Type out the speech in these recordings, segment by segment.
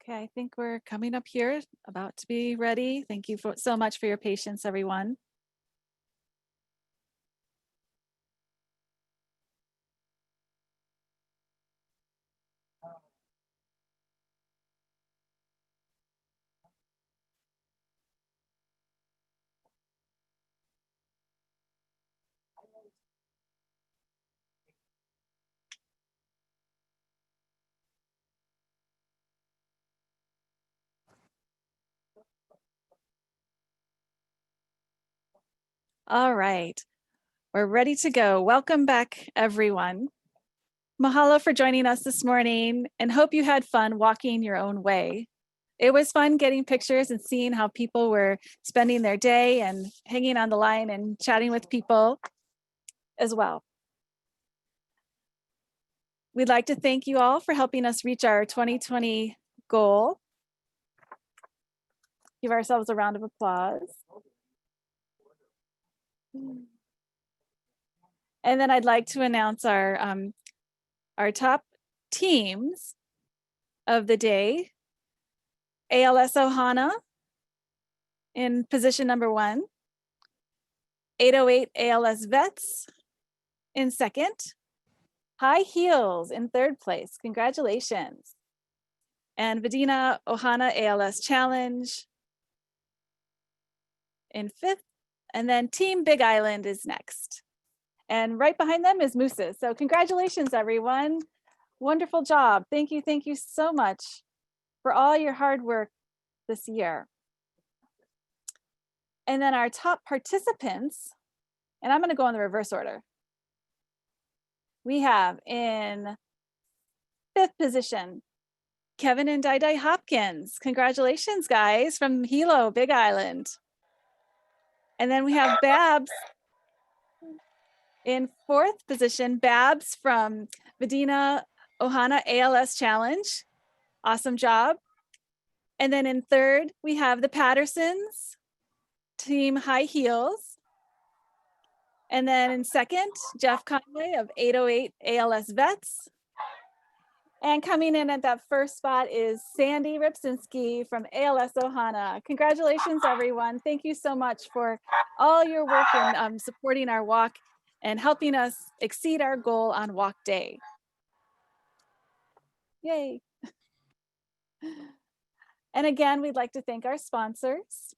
Okay, I think we're coming up here, about to be ready. Thank you so much for your patience, everyone. All right, we're ready to go. Welcome back, everyone. Mahalo for joining us this morning and hope you had fun walking your own way. It was fun getting pictures and seeing how people were spending their day and hanging on the line and chatting with people as well. We'd like to thank you all for helping us reach our 2020 goal. Give ourselves a round of applause. And then I'd like to announce our top teams of the day. ALS Ohana in position number 1. 808 ALS Vets in second. High Heels in third place. Congratulations. And Vidina Ohana ALS Challenge in 5th. And then Team Big Island is next. And right behind them is Moose's. So congratulations, everyone. Wonderful job. Thank you so much for all your hard work this year. And then our top participants, and I'm going to go in the reverse order. We have in 5th position, Kevin and Dai Hopkins. Congratulations, guys, from Hilo, Big Island. And then we have Babs in 4th position, Babs from Vidina Ohana ALS Challenge. Awesome job. And then in 3rd, we have the Pattersons, Team High Heels. And then in 2nd, Jeff Conway of 808 ALS Vets. And coming in at that first spot is Sandy Ripsinski from ALS Ohana. Congratulations, everyone. Thank you so much for all your work in supporting our walk and helping us exceed our goal on walk day. Yay. And again, we'd like to thank our sponsors,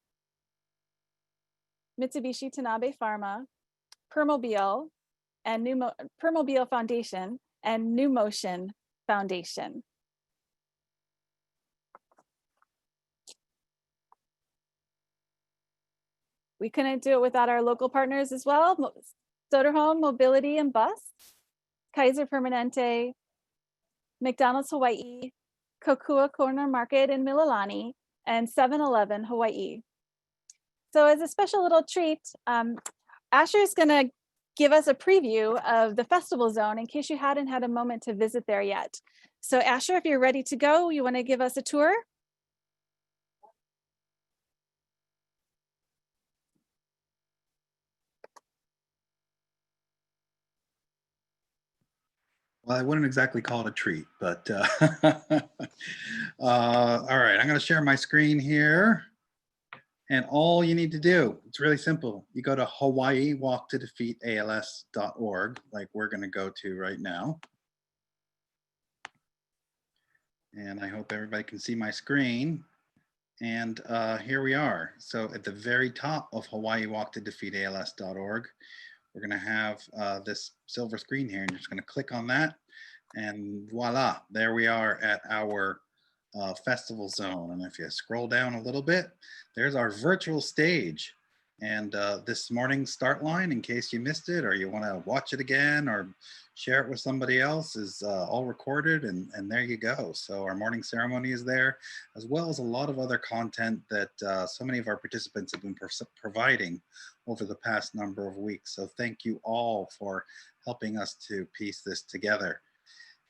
Mitsubishi Tanabe Pharma, Permobile, and Permobile Foundation, and New Motion Foundation. We couldn't do it without our local partners as well. Soderholm Mobility and Bus, Kaiser Permanente, McDonald's Hawaii, Kokua Corner Market in Mililani, and 7-Eleven Hawaii. So as a special little treat, Asher is going to give us a preview of the festival zone in case you hadn't had a moment to visit there yet. So Asher, if you're ready to go, you want to give us a tour? Well, I wouldn't exactly call it a treat, but all right, I'm going to share my screen here. And all you need to do, it's really simple. You go to hawaiiwalktodefeatals.org, like we're going to go to right now. And I hope everybody can see my screen. And here we are. So at the very top of hawaiiwalktodefeatals.org, we're going to have this silver screen here, and you're just going to click on that, and voila, there we are at our festival zone. And if you scroll down a little bit, there's our virtual stage. And this morning's start line, in case you missed it or you want to watch it again or share it with somebody else, is all recorded, and there you go. So our morning ceremony is there, as well as a lot of other content that so many of our participants have been providing over the past number of weeks. So thank you all for helping us to piece this together.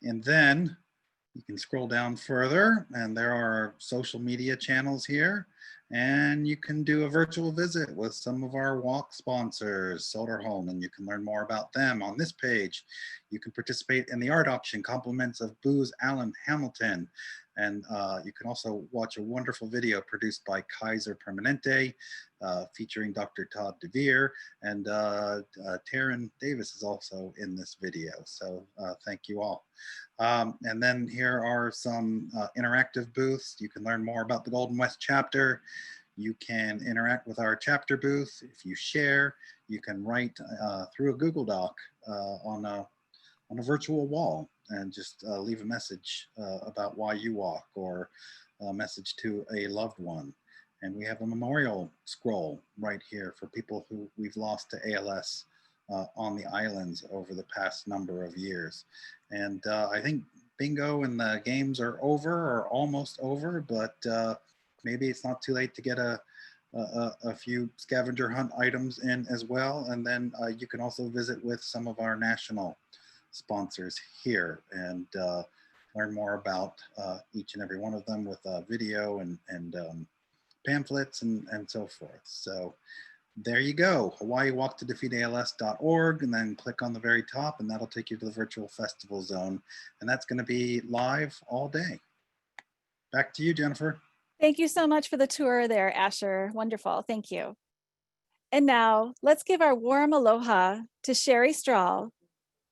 And then you can scroll down further, and there are social media channels here, and you can do a virtual visit with some of our walk sponsors, Soderholm, and you can learn more about them on this page. You can participate in the art auction, compliments of Booz Allen Hamilton, And you can also watch a wonderful video produced by Kaiser Permanente, featuring Dr. Todd DeVere, and Taryn Davis is also in this video. So thank you all. And then here are some interactive booths. You can learn more about the Golden West chapter. You can interact with our chapter booth. If you share, you can write through a Google Doc on a virtual wall and just leave a message about why you walk, or a message to a loved one. And we have a memorial scroll right here for people who we've lost to ALS on the islands over the past number of years. And I think bingo and the games are over, or almost over, but maybe it's not too late to get a few scavenger hunt items in as well. And then you can also visit with some of our national sponsors here and learn more about each and every one of them with video and pamphlets and so forth. So there you go, HawaiiWalkToDefeatALS.org, and then click on the very top and that'll take you to the virtual festival zone. And that's going to be live all day. Back to you, Jennifer. Thank you so much for the tour there, Asher. Wonderful, thank you. And now let's give our warm aloha to Sherry Strahl,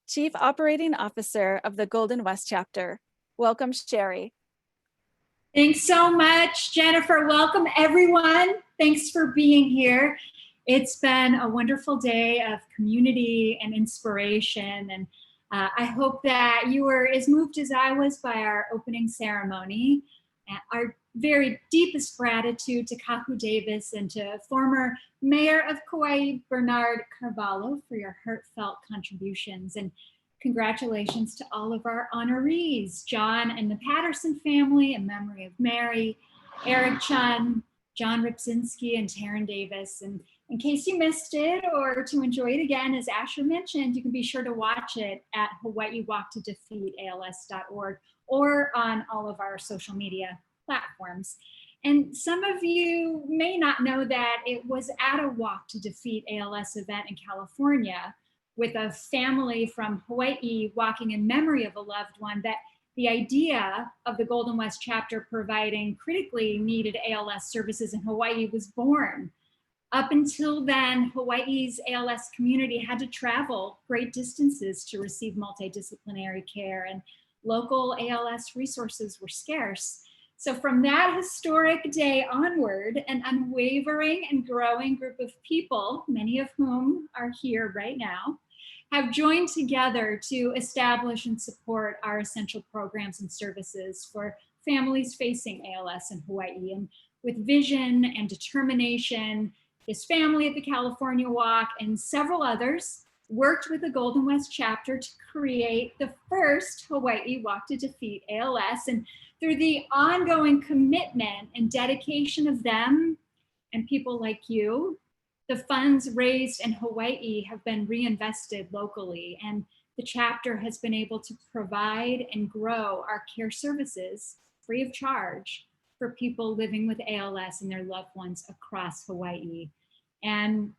Chief Operating Officer of the Golden West Chapter. Welcome, Sherry. Thanks so much, Jennifer. Welcome, everyone. Thanks for being here. It's been a wonderful day of community and inspiration, and I hope that you were as moved as I was by our opening ceremony. Our very deepest gratitude to Kahu Davis and to former Mayor of Kauai, Bernard Carvalho, for your heartfelt contributions. And congratulations to all of our honorees, John and the Patterson family in memory of Mary, Eric Chun, John Ripczynski, and Taryn Davis. And in case you missed it, or to enjoy it again, as Asher mentioned, you can be sure to watch it at HawaiiWalkToDefeatALS.org or on all of our social media platforms. And some of you may not know that it was at a Walk to Defeat ALS event in California with a family from Hawaii walking in memory of a loved one that the idea of the Golden West chapter providing critically needed ALS services in Hawaii was born. Up until then, Hawaii's ALS community had to travel great distances to receive multidisciplinary care, and local ALS resources were scarce. So from that historic day onward, an unwavering and growing group of people, many of whom are here right now, have joined together to establish and support our essential programs and services for families facing ALS in Hawaii. And with vision and determination, this family at the California Walk and several others worked with the Golden West chapter to create the first Hawaii Walk to Defeat ALS. And through the ongoing commitment and dedication of them and people like you, the funds raised in Hawaii have been reinvested locally, and the chapter has been able to provide and grow our care services free of charge for people living with ALS and their loved ones across Hawaii. And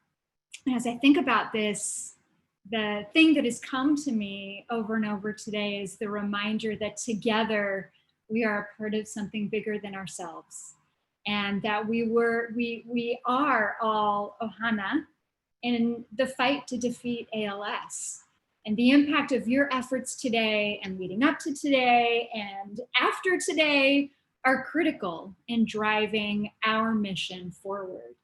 as I think about this, the thing that has come to me over and over today is the reminder that together we are a part of something bigger than ourselves, and that we are all ohana in the fight to defeat ALS. And the impact of your efforts today and leading up to today and after today are critical in driving our mission forward.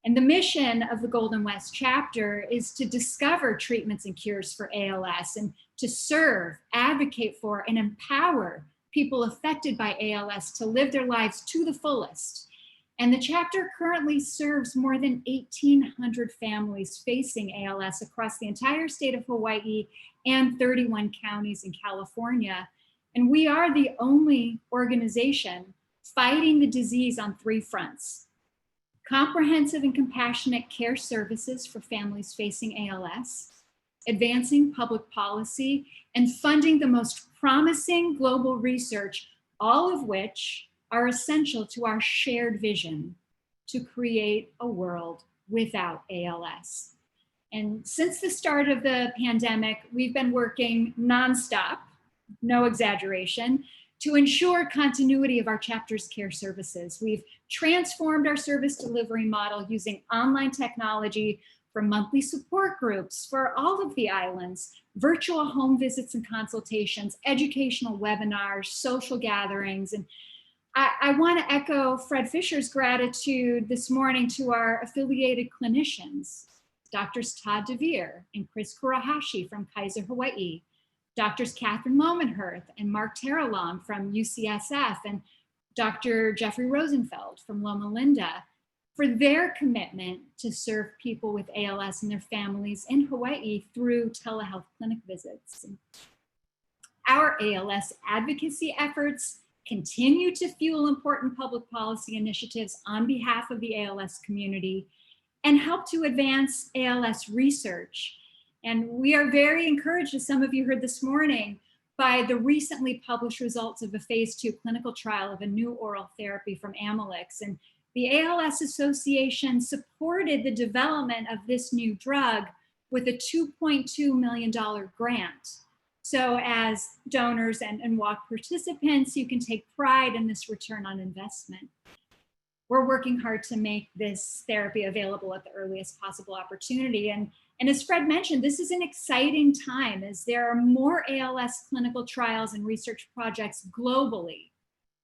And the mission of the Golden West chapter is to discover treatments and cures for ALS, and to serve, advocate for, and empower people affected by ALS to live their lives to the fullest. And the chapter currently serves more than 1,800 families facing ALS across the entire state of Hawaii and 31 counties in California. And we are the only organization fighting the disease on 3 fronts: comprehensive and compassionate care services for families facing ALS, advancing public policy, and funding the most promising global research, all of which are essential to our shared vision to create a world without ALS. And since the start of the pandemic, we've been working nonstop, no exaggeration, to ensure continuity of our chapter's care services. We've transformed our service delivery model using online technology for monthly support groups for all of the islands, virtual home visits and consultations, educational webinars, social gatherings. And I want to echo Fred Fisher's gratitude this morning to our affiliated clinicians, Doctors Todd DeVere and Chris Kurahashi from Kaiser Hawaii, Doctors Catherine Lomenhirth and Mark Terralong from UCSF, and Dr. Jeffrey Rosenfeld from Loma Linda, for their commitment to serve people with ALS and their families in Hawaii through telehealth clinic visits. Our ALS advocacy efforts continue to fuel important public policy initiatives on behalf of the ALS community and help to advance ALS research. And we are very encouraged, as some of you heard this morning, by the recently published results of a phase 2 clinical trial of a new oral therapy from Amylyx. And the ALS Association supported the development of this new drug with a $2.2 million grant. So as donors and walk participants, you can take pride in this return on investment. We're working hard to make this therapy available at the earliest possible opportunity. And as Fred mentioned, this is an exciting time as there are more ALS clinical trials and research projects globally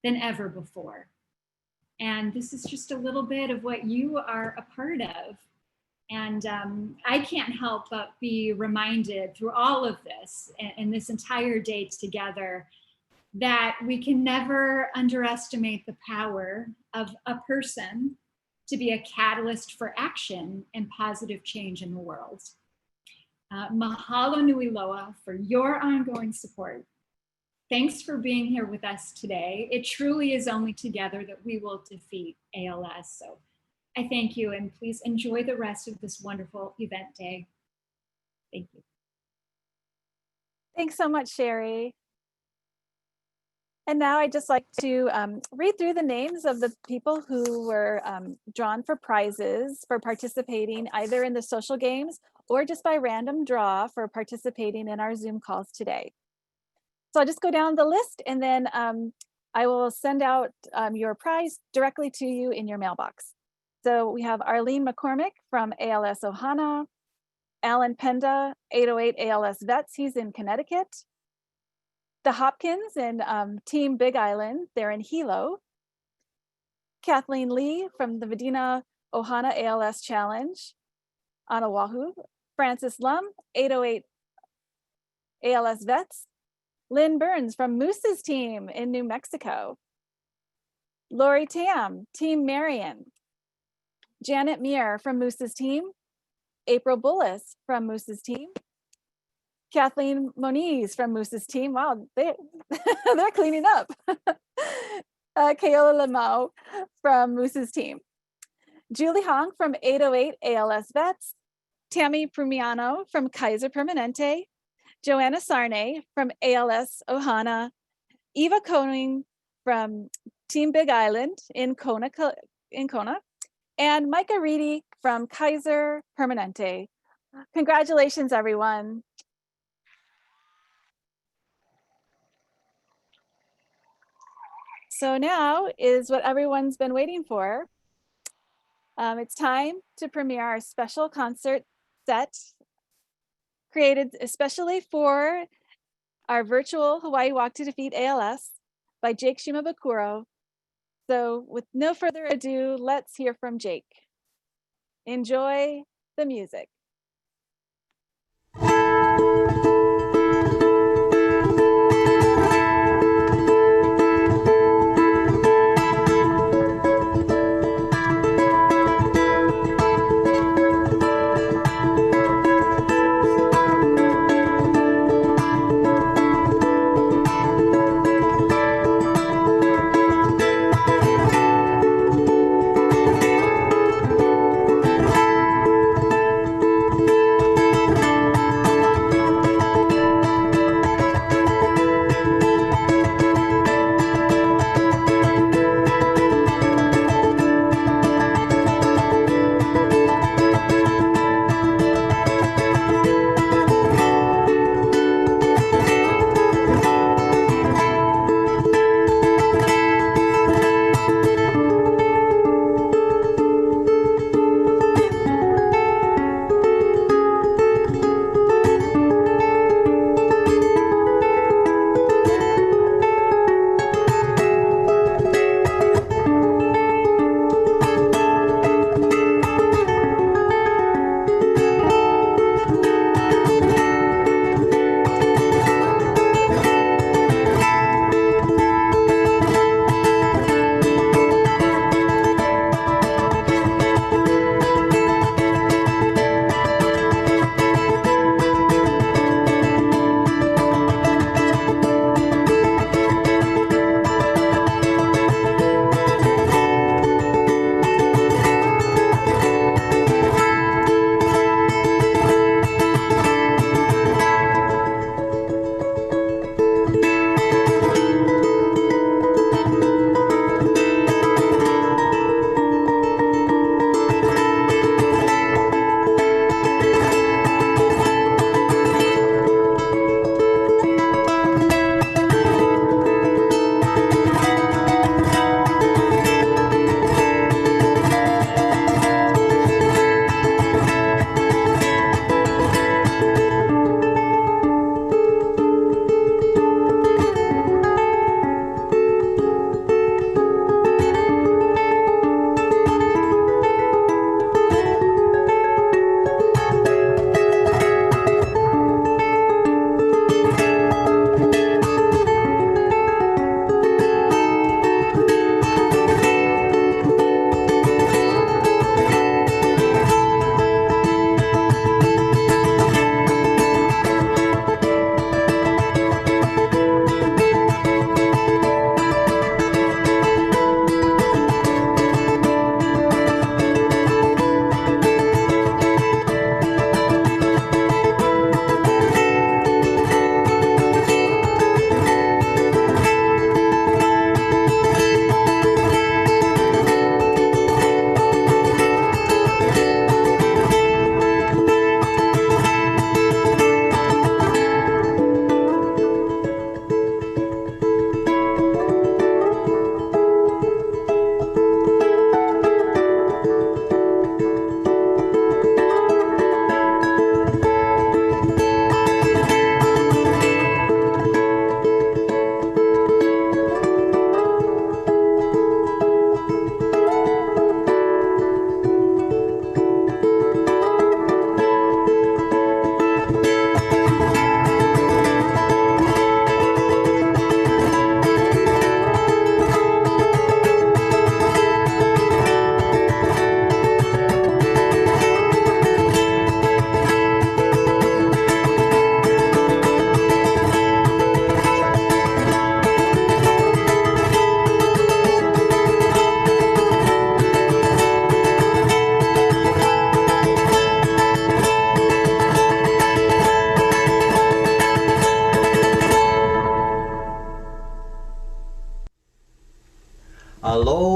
than ever before. And this is just a little bit of what you are a part of. And I can't help but be reminded through all of this and this entire day together that we can never underestimate the power of a person to be a catalyst for action and positive change in the world. Mahalo nui loa for your ongoing support. Thanks for being here with us today. It truly is only together that we will defeat ALS. So I thank you, and please enjoy the rest of this wonderful event day. Thank you. Thanks so much, Sherry. And now I'd just like to read through the names of the people who were drawn for prizes for participating either in the social games or just by random draw for participating in our Zoom calls today. So I'll just go down the list, and then I will send out your prize directly to you in your mailbox. So we have Arlene McCormick from ALS Ohana, Alan Penda, 808 ALS Vets, he's in Connecticut. The Hopkins and Team Big Island, they're in Hilo. Kathleen Lee from the Medina Ohana ALS Challenge on Oahu. Francis Lum, 808 ALS Vets. Lynn Burns from Moose's team in New Mexico. Lori Tam, Team Marion. Janet Meir from Moose's team. April Bullis from Moose's team. Kathleen Moniz from Moose's team. Wow, they're cleaning up. Kayola Lamau from Moose's team. Julie Hong from 808 ALS Vets. Tammy Prumiano from Kaiser Permanente. Joanna Sarne from ALS Ohana. Eva Koning from Team Big Island in Kona. And Micah Reedy from Kaiser Permanente. Congratulations, everyone. So now is what everyone's been waiting for. It's time to premiere our special concert set created especially for our virtual Hawaii Walk to Defeat ALS by Jake Shimabukuro. So with no further ado, let's hear from Jake. Enjoy the music.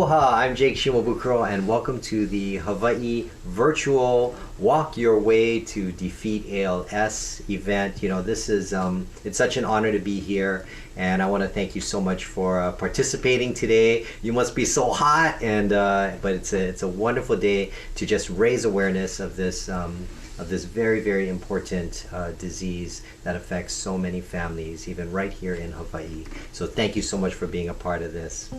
Aloha, I'm Jake Shimabukuro and welcome to the Hawaii virtual Walk Your Way to Defeat ALS event. You know, this is, it's such an honor to be here, and I want to thank you so much for participating today. You must be so hot, and but it's a wonderful day to just raise awareness of this very, very important disease that affects so many families, even right here in Hawaii. So thank you so much for being a part of this.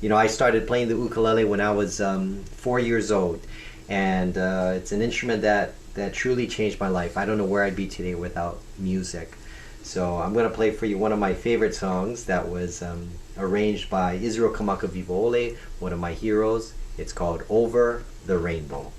You know, I started playing the ukulele when I was 4 years old, and it's an instrument that truly changed my life. I don't know where I'd be today without music. So I'm going to play for you one of my favorite songs that was arranged by Israel Kamaka Vivoole, one of my heroes. It's called Over the Rainbow.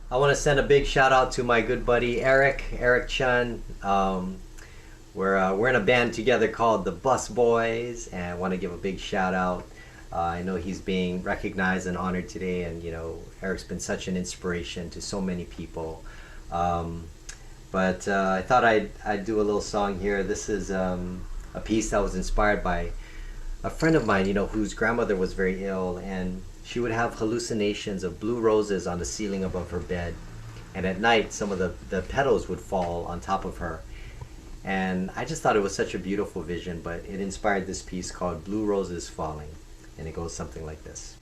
I want to send a big shout out to my good buddy Eric Chun. We're in a band together called the Bus Boys, and I want to give a big shout out. I know he's being recognized and honored today, and you know, Eric's been such an inspiration to so many people. But I thought I'd do a little song here. This is a piece that was inspired by a friend of mine, you know, whose grandmother was very ill, and she would have hallucinations of blue roses on the ceiling above her bed. And at night, some of the petals would fall on top of her. And I just thought it was such a beautiful vision, but it inspired this piece called Blue Roses Falling. And it goes something like this.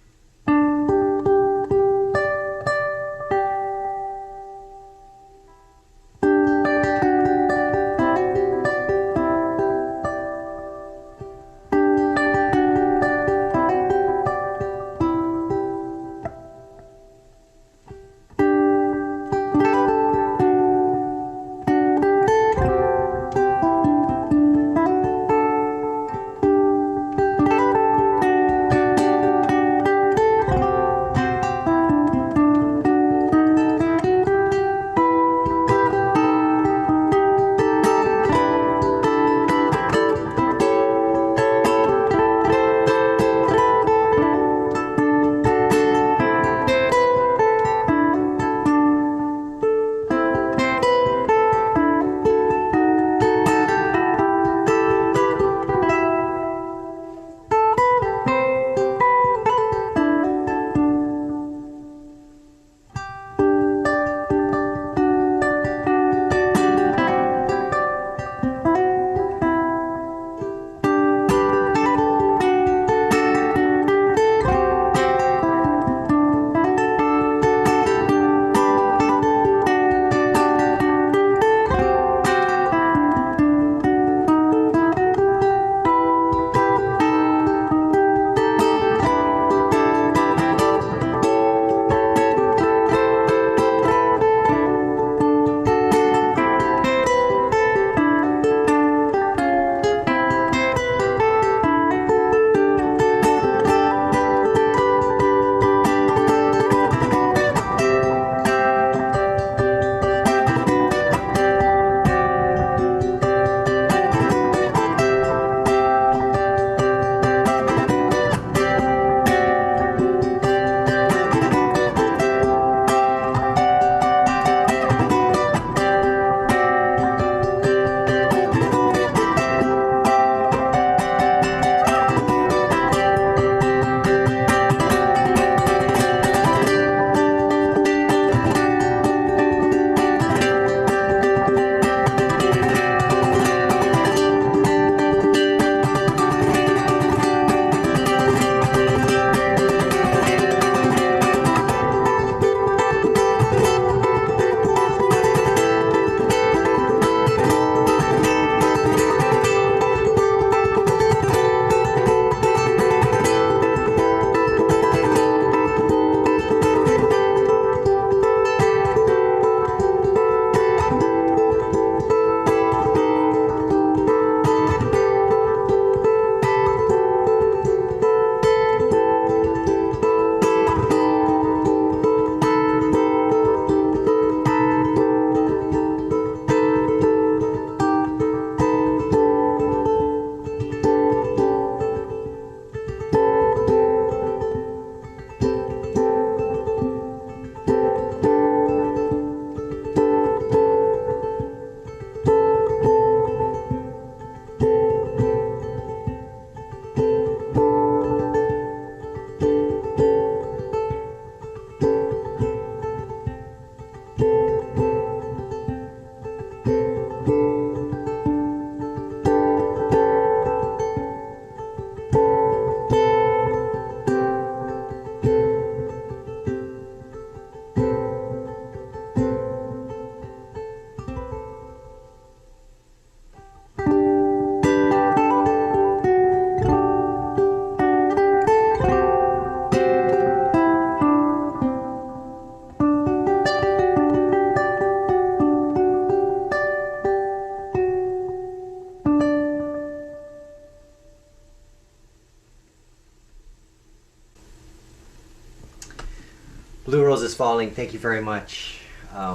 is falling. Thank you very much. I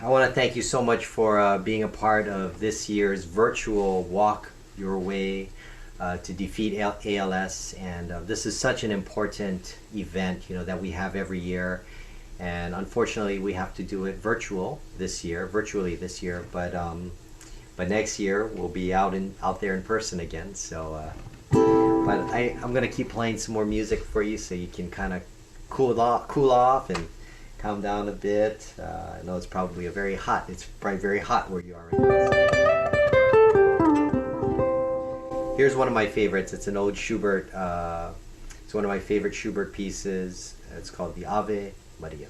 want to thank you so much for being a part of this year's virtual Walk Your Way to Defeat ALS. And this is such an important event, you know, that we have every year. And unfortunately, we have to do it virtually this year. But next year we'll be out there in person again. So, but I'm gonna keep playing some more music for you so you can kind of cool off and calm down a bit. I know it's probably very hot where you are right now. Here's one of my favorites. It's an old Schubert. It's one of my favorite Schubert pieces. It's called the Ave Maria.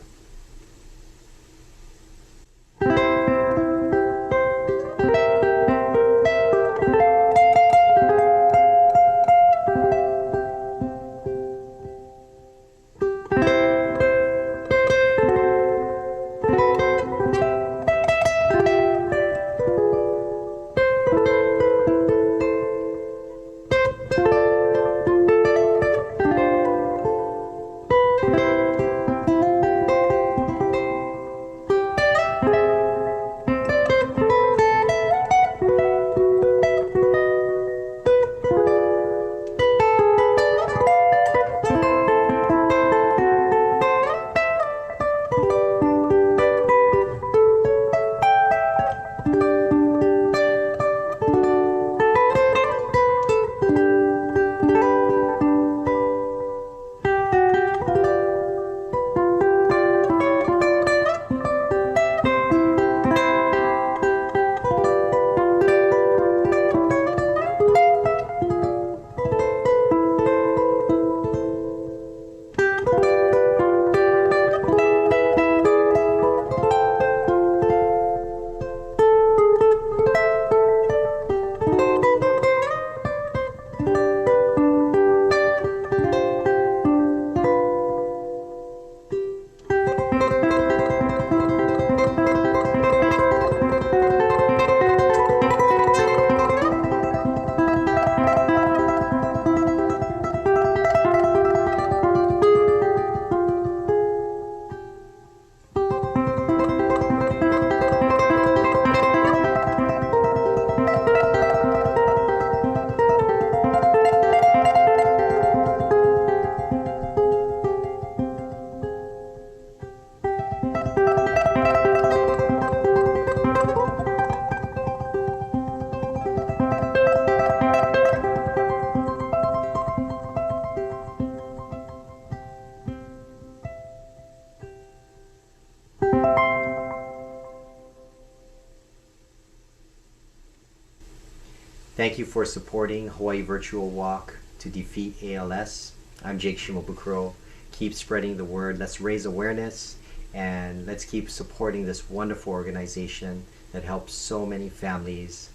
Thank you for supporting Hawaii Virtual Walk to Defeat ALS. I'm Jake Shimabukuro. Keep spreading the word. Let's raise awareness and let's keep supporting this wonderful organization that helps so many families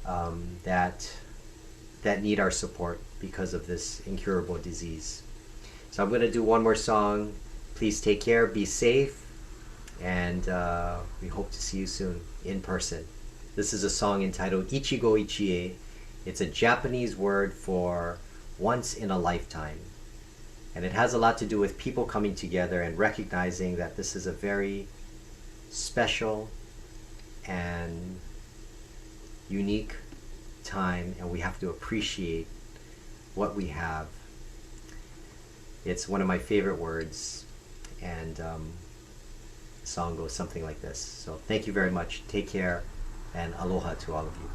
that need our support because of this incurable disease. So I'm going to do one more song. Please take care, be safe, and we hope to see you soon in person. This is a song entitled Ichigo Ichie. It's a Japanese word for once in a lifetime. And it has a lot to do with people coming together and recognizing that this is a very special and unique time, and we have to appreciate what we have. It's one of my favorite words, and the song goes something like this. So thank you very much. Take care. And aloha to all of you.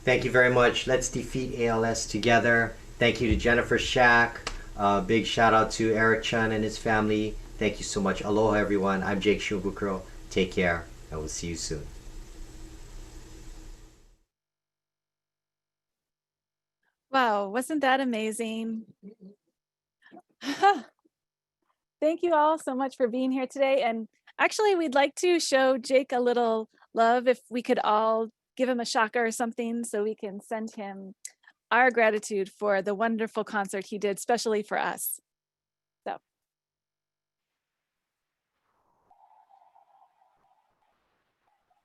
Thank you very much. Let's defeat ALS together. Thank you to Jennifer Shack. Big shout out to Eric Chun and his family. Thank you so much. Aloha, everyone. I'm Jake Shimabukuro. Take care, and we'll see you soon. Wow, wasn't that amazing? Thank you all so much for being here today. And actually, we'd like to show Jake a little love if we could all give him a shaka or something so we can send him our gratitude for the wonderful concert he did, especially for us. So.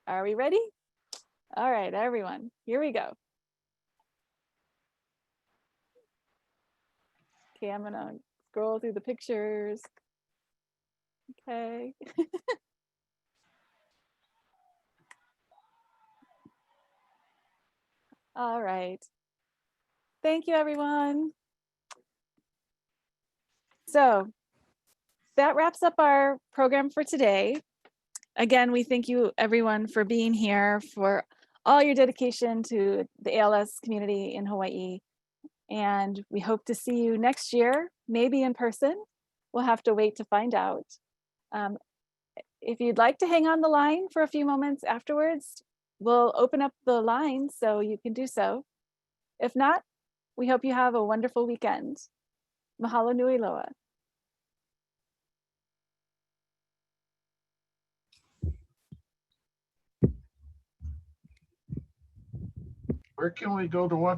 Are we ready? All right, everyone, here we go. Okay, I'm gonna scroll through the pictures. Okay. All right. Thank you, everyone. So that wraps up our program for today. Again, we thank you everyone for being here, for all your dedication to the ALS community in Hawaii. And we hope to see you next year, maybe in person. We'll have to wait to find out. If you'd like to hang on the line for a few moments afterwards, we'll open up the line so you can do so. If not, we hope you have a wonderful weekend. Mahalo nui loa. Where can we go to watch